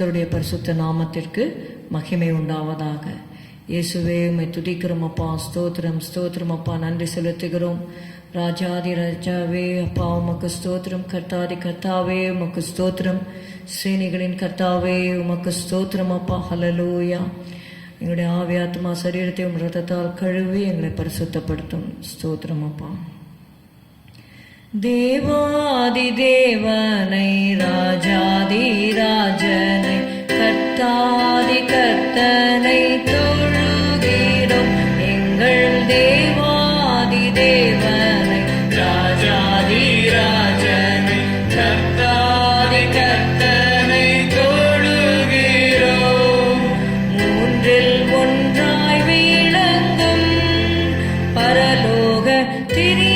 கர்த்தருடைய பரிசுத்த நாமத்திற்கு மகிமை உண்டாவதாக. இயேசுவே உம்மை துதிக்கிறோம் அப்பா. ஸ்தோத்திரம் ஸ்தோத்திரம் அப்பா. நன்றி செலுத்துகிறோம். ராஜாதி ராஜாவே அப்பா உமக்கு ஸ்தோத்திரம். கர்த்தாதி கர்த்தாவே உமக்கு ஸ்தோத்திரம். சேனைகளின் கர்த்தாவே உமக்கு ஸ்தோத்திரம் அப்பா. ஹல்லேலூயா. எங்களுடைய ஆவி ஆத்மா சரீரத்தை உம் இரத்தத்தால் கழுவி எங்களை பரிசுத்தப்படுத்தும். ஸ்தோத்திரம் அப்பா. தேவாதி தேவனை ராஜாதி ராஜனை கர்த்தாதி கர்த்தனை தொழுகிறோம். எங்கள் தேவாதி தேவனை ராஜாதி ராஜனை கர்த்தாதி கர்த்தனை தொழுகிறோம். மூன்றில் ஒன்றாய் விளங்கும் பரலோக திரி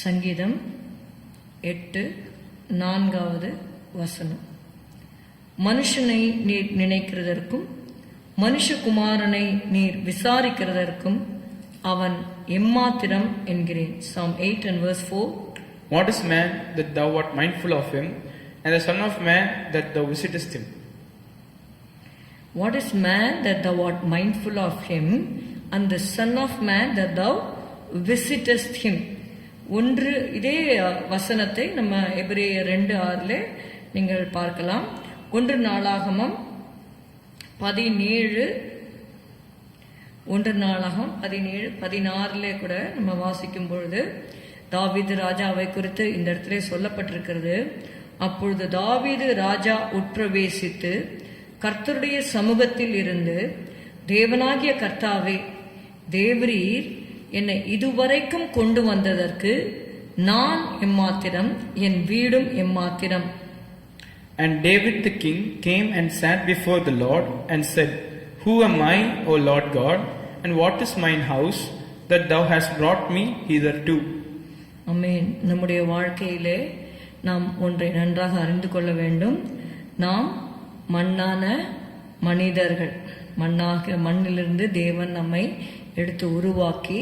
சங்கீதம் 8:4 வசனம். மனுஷனை நீர் நினைக்கிறதற்கும் மனுஷகுமாரனை நீர் விசாரிக்கிறதற்கும் அவன் எம்மாத்திரம் என்கிறேன். Psalm 8:4. What is man that thou art mindful of him, and the son of man that thou visitest him? What is man that thou art mindful of him, and the son of man that thou visitest him? ஒன்று இதே வசனத்தை நம்ம எபிரேயர் 2:6 நீங்கள் பார்க்கலாம். 1 நாளாகமம் 17:16 கூட நம்ம வாசிக்கும் பொழுது தாவீது ராஜாவை குறித்து இந்த இடத்துல சொல்லப்பட்டிருக்கிறது. அப்பொழுது தாவீது ராஜா உட்பிரவேசித்து கர்த்தருடைய சமூகத்தில் இருந்து, தேவனாகிய கர்த்தாவே, தேவரீர் என்னை இதுவரைக்கும் கொண்டு வந்ததற்கு நான் எம்மாத்திரம், என் வீடும் எம்மாத்திரம். And David the king came and sat before the Lord and said, Who am I, O Lord God, and what is mine house, that thou hast brought me hitherto? ஆமென். நம்முடைய வாழ்க்கையிலே நாம் ஒன்றை நன்றாக அறிந்து கொள்ள வேண்டும். நாம் மண்ணான மனிதர்கள். மண்ணிலிருந்து தேவன் நம்மை எடுத்து உருவாக்கி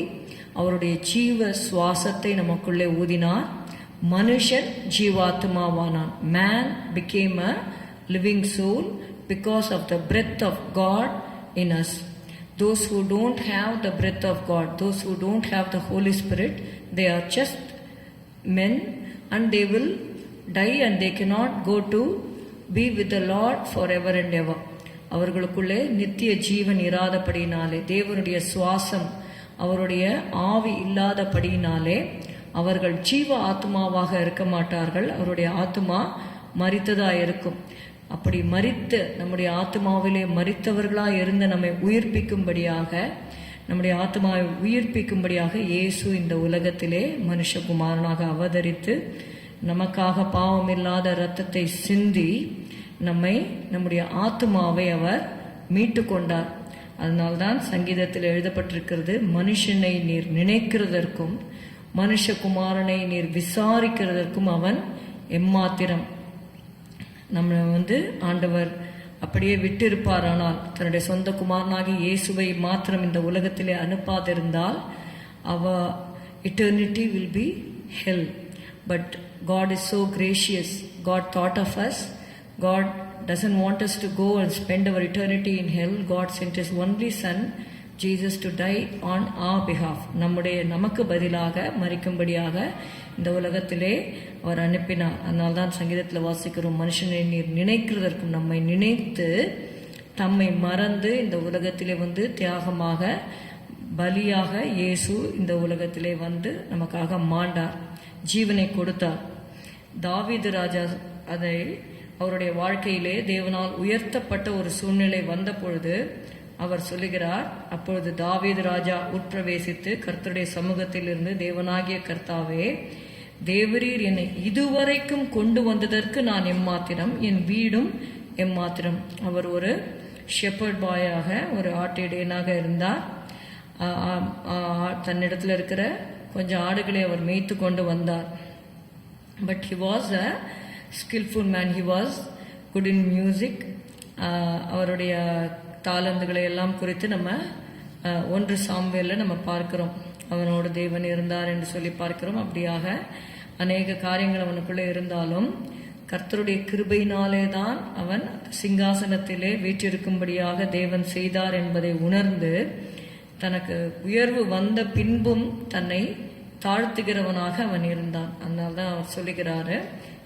அவருடைய ஜீவ சுவாசத்தை நமக்குள்ளே ஊதினார். மனுஷன் ஜீவாத்மாவானான். Man became a living soul because of the breath of God in us. Those who don't have the breath of God, those who don't have the Holy Spirit, they are just men and they will die and they cannot go to be with the Lord forever and ever. அவர்களுக்குள்ளே நித்திய ஜீவன் இராதபடியினாலே, தேவனுடைய சுவாசம் அவருடைய ஆவி இல்லாதபடியினாலே அவர்கள் ஜீவ ஆத்மாவாக இருக்க மாட்டார்கள். அவருடைய ஆத்மா மரித்ததா இருக்கும். அப்படி மரித்து நம்முடைய ஆத்மாவிலே மரித்தவர்களாக இருந்து நம்மை உயிர்ப்பிக்கும்படியாக, நம்முடைய ஆத்மாவை உயிர்ப்பிக்கும்படியாக இயேசு இந்த உலகத்திலே மனுஷகுமாரனாக அவதரித்து நமக்காக பாவமில்லாத இரத்தத்தை சிந்தி நம்முடைய ஆத்மாவை அவர் மீட்டு கொண்டார். அதனால்தான் சங்கீதத்தில் எழுதப்பட்டிருக்கிறது, மனுஷனை நீர் நினைக்கிறதற்கும் மனுஷகுமாரனை நீர் விசாரிக்கிறதற்கும் அவன் எம்மாத்திரம். நம்மளை ஆண்டவர் அப்படியே விட்டிருப்பாரானால், தன்னுடைய சொந்த குமாரனாகி இயேசுவை மாத்திரம் இந்த உலகத்திலே அனுப்பாதிருந்தால் eternity will be hell. But God is so gracious. God thought of us. God doesn't want us to go and spend our eternity in hell. God sent His only Son, Jesus, to die on our behalf. நமக்கு பதிலாக மரிக்கும்படியாக இந்த உலகத்திலே அவர் அனுப்பினார். அதனால்தான் சங்கீதத்தில் வாசிக்கிறோம், மனுஷனை நீர் நினைக்கிறதற்கும், நம்மை நினைத்து தம்மை மறந்து இந்த உலகத்திலே தியாகமாக பலியாக இயேசு இந்த உலகத்திலே நமக்காக மாண்டார், ஜீவனை கொடுத்தார். தாவீது ராஜா அதை அவருடைய வாழ்க்கையிலே தேவனால் உயர்த்தப்பட்ட ஒரு சூழ்நிலை வந்த பொழுது அவர் சொல்லுகிறார், அப்பொழுது தாவீது ராஜா உட்பிரவேசித்து கர்த்தருடைய சமூகத்தில் இருந்து, தேவனாகிய கர்த்தாவே, தேவரீர் என்னை இதுவரைக்கும் கொண்டு வந்ததற்கு நான் எம்மாத்திரம், என் வீடும் எம்மாத்திரம். அவர் ஒரு ஷெப்பர்ட் பாயாக, ஒரு ஆட்டிடையனாக இருந்தார். தன்னிடத்தில் இருக்கிற கொஞ்சம் ஆடுகளை அவர் மேய்த்து கொண்டு வந்தார். But he was a skillful man. He was good in music. அவருடைய தாளந்துகளை எல்லாம் குறித்து நம்ம 1 சாமுவேல்ல நம்ம பார்க்கிறோம். அவனோடு தேவன் இருந்தார் என்று சொல்லி பார்க்கிறோம். அப்படியாக அநேக காரியங்கள் அவனுக்குள்ளே இருந்தாலும் கர்த்தருடைய கிருபையினாலே தான் அவன் சிங்காசனத்திலே வீற்றிருக்கும்படியாக தேவன் செய்தார் என்பதை உணர்ந்து, தனக்கு உயர்வு வந்த பின்பும் தன்னை தாழ்த்துகிறவனாக அவன் இருந்தான். அதனால்தான் அவர் சொல்லுகிறாரு,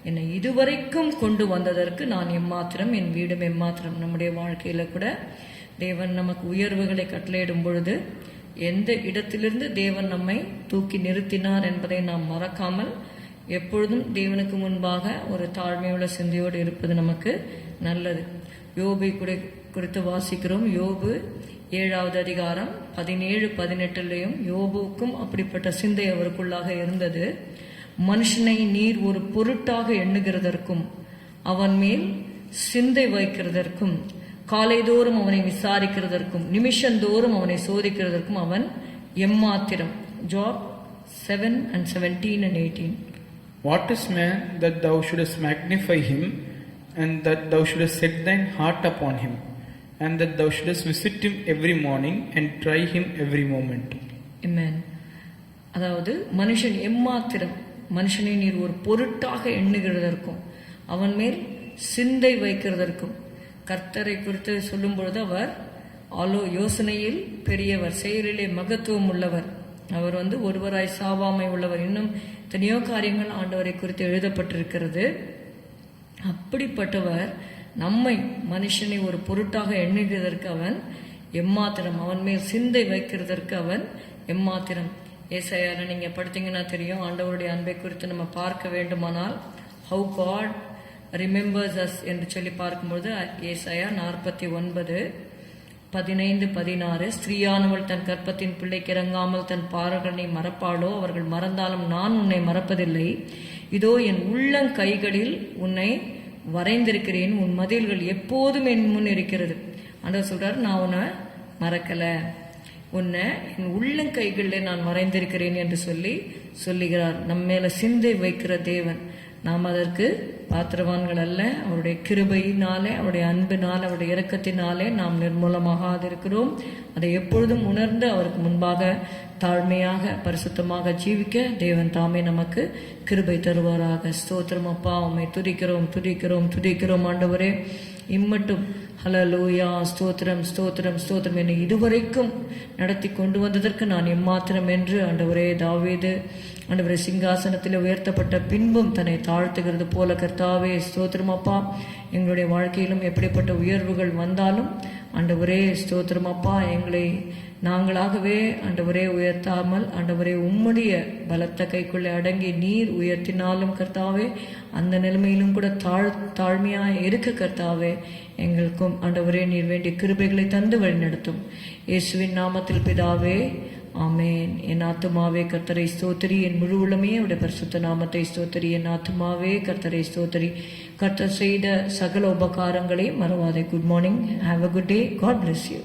என்னை இதுவரைக்கும் கொண்டு வந்ததற்கு நான் எம்மாத்திரம், என் வீடும் எம்மாத்திரம். நம்முடைய வாழ்க்கையில கூட தேவன் நமக்கு உயர்வுகளை கட்டளையிடும் பொழுது எந்த இடத்திலிருந்து தேவன் நம்மை தூக்கி நிறுத்தினார் என்பதை நாம் மறக்காமல் எப்பொழுதும் தேவனுக்கு முன்பாக ஒரு தாழ்மையுள்ள சிந்தையோடு இருப்பது நமக்கு நல்லது. யோபை குறித்து வாசிக்கிறோம். யோபு 7வது அதிகாரம் 17-18 யோபுக்கும் அப்படிப்பட்ட சிந்தை அவருக்குள்ளாக இருந்தது. மனுஷனை நீர் ஒரு பொருட்டாக எண்ணுகிறதற்கும் அவன் மேல் சிந்தை வைக்கிறதற்கும் காலைதோறும் அவனை விசாரிக்கிறதற்கும் நிமிஷந்தோறும் அவனை சோதிக்கிறதற்கும் அவன் எம்மாத்திரம். Job 7:17-18. What is man that thou shouldest magnify him, and that thou shouldest set thine heart upon him, and that thou shouldest visit him every morning and try him every moment? Amen. அதாவது மனுஷன் எம்மாத்திரம், மனுஷனை நீர் ஒரு பொருட்டாக எண்ணுகிறதற்கும் அவன் மேல் சிந்தை வைக்கிறதற்கும். கர்த்தரை குறித்து சொல்லும் பொழுது அவர் யோசனையில் பெரியவர், செயலிலே மகத்துவம் உள்ளவர், அவர் ஒருவராய் சாவாமை உள்ளவர், இன்னும் எத்தனையோ காரியங்கள் ஆண்டவரை குறித்து எழுதப்பட்டிருக்கிறது. அப்படிப்பட்டவர் நம்மை, மனுஷனை ஒரு பொருட்டாக எண்ணுகிறதற்கு அவன் எம்மாத்திரம், அவன் மேல் சிந்தை வைக்கிறதற்கு அவன் எம்மாத்திரம். ஏசாயால நீங்க படித்தீங்கன்னா தெரியும், ஆண்டவருடைய அன்பை குறித்து நம்ம பார்க்க வேண்டுமானால் how God remembers us என்று சொல்லி பார்க்கும்போது ஏசாயா 49 15:16 ஸ்திரீயானவள் தன் கற்பத்தின் பிள்ளைக்கு இறங்காமல் தன் பாரகனை மறப்பாளோ? அவர்கள் மறந்தாலும் நான் உன்னை மறப்பதில்லை. இதோ என் உள்ளங்கைகளில் உன்னை வரைந்திருக்கிறேன், உன் மதில்கள் எப்போதும் என் முன் இருக்கிறது. ஆண்டவர் சொல்றாரு, நான் உன்னை மறக்கல, உன்னை என் உள்ளங்கைகளில் நான் வரைந்திருக்கிறேன் என்று சொல்லுகிறார். நம்ம மேல சிந்தை வைக்கிற தேவன். நாம் அதற்கு பாத்திரவான்கள் அல்ல. அவருடைய கிருபையினாலே, அவருடைய அன்பினாலே, அவருடைய இரக்கத்தினாலே நாம் நிர்மூலமாகாதிருக்கிறோம். அதை எப்பொழுதும் உணர்ந்து அவருக்கு முன்பாக தாழ்மையாக பரிசுத்தமாக ஜீவிக்க தேவன் தாமே நமக்கு கிருபை தருவாராக. ஸ்தோத்திரம் அப்பா, உம்மை துதிக்கிறோம் துதிக்கிறோம் துதிக்கிறோம் ஆண்டவரே. இம்மட்டும் ஹல்லேலூயா, ஸ்தோத்திரம் ஸ்தோத்திரம் ஸ்தோத்திரம் என்னை இதுவரைக்கும் நடத்தி கொண்டு வந்ததற்கு நான் எம்மாத்திரம் என்று ஆண்டவரே, தாவீது ஆண்டவரே சிங்காசனத்தில் உயர்த்தப்பட்ட பின்பும் தன்னை தாழ்த்துகிறது போல கர்த்தாவே ஸ்தோத்திரம் அப்பா, எங்களுடைய வாழ்க்கையிலும் எப்படிப்பட்ட உயர்வுகள் வந்தாலும் ஆண்டவரே ஸ்தோத்திரம் அப்பா, எங்களை நாங்களாகவே ஆண்டவரே உயர்த்தாமல் ஆண்டவரே உம்முடைய பலத்த கைக்குள்ளே அடங்கி நீர் உயர்த்தினாலும் கர்த்தாவே, அந்த நிலைமையிலும் கூட தாழ்மையாக இருக்க கர்த்தாவே எங்களுக்கும் ஆண்டவரே நீர் வேண்டிய கிருபைகளை தந்து வழிநடத்தும். இயேசுவின் நாமத்தில் பிதாவே, ஆமேன். என் ஆத்துமாவே கர்த்தரை ஸ்தோத்திரி, என் முழு உள்ளமே அவருடைய பரிசுத்த நாமத்தை ஸ்தோத்திரி. என் ஆத்துமாவே கர்த்தரை ஸ்தோத்திரி, கர்த்தர் செய்த சகல உபகாரங்களை மறவாதே. Good morning, have a good day, God bless you.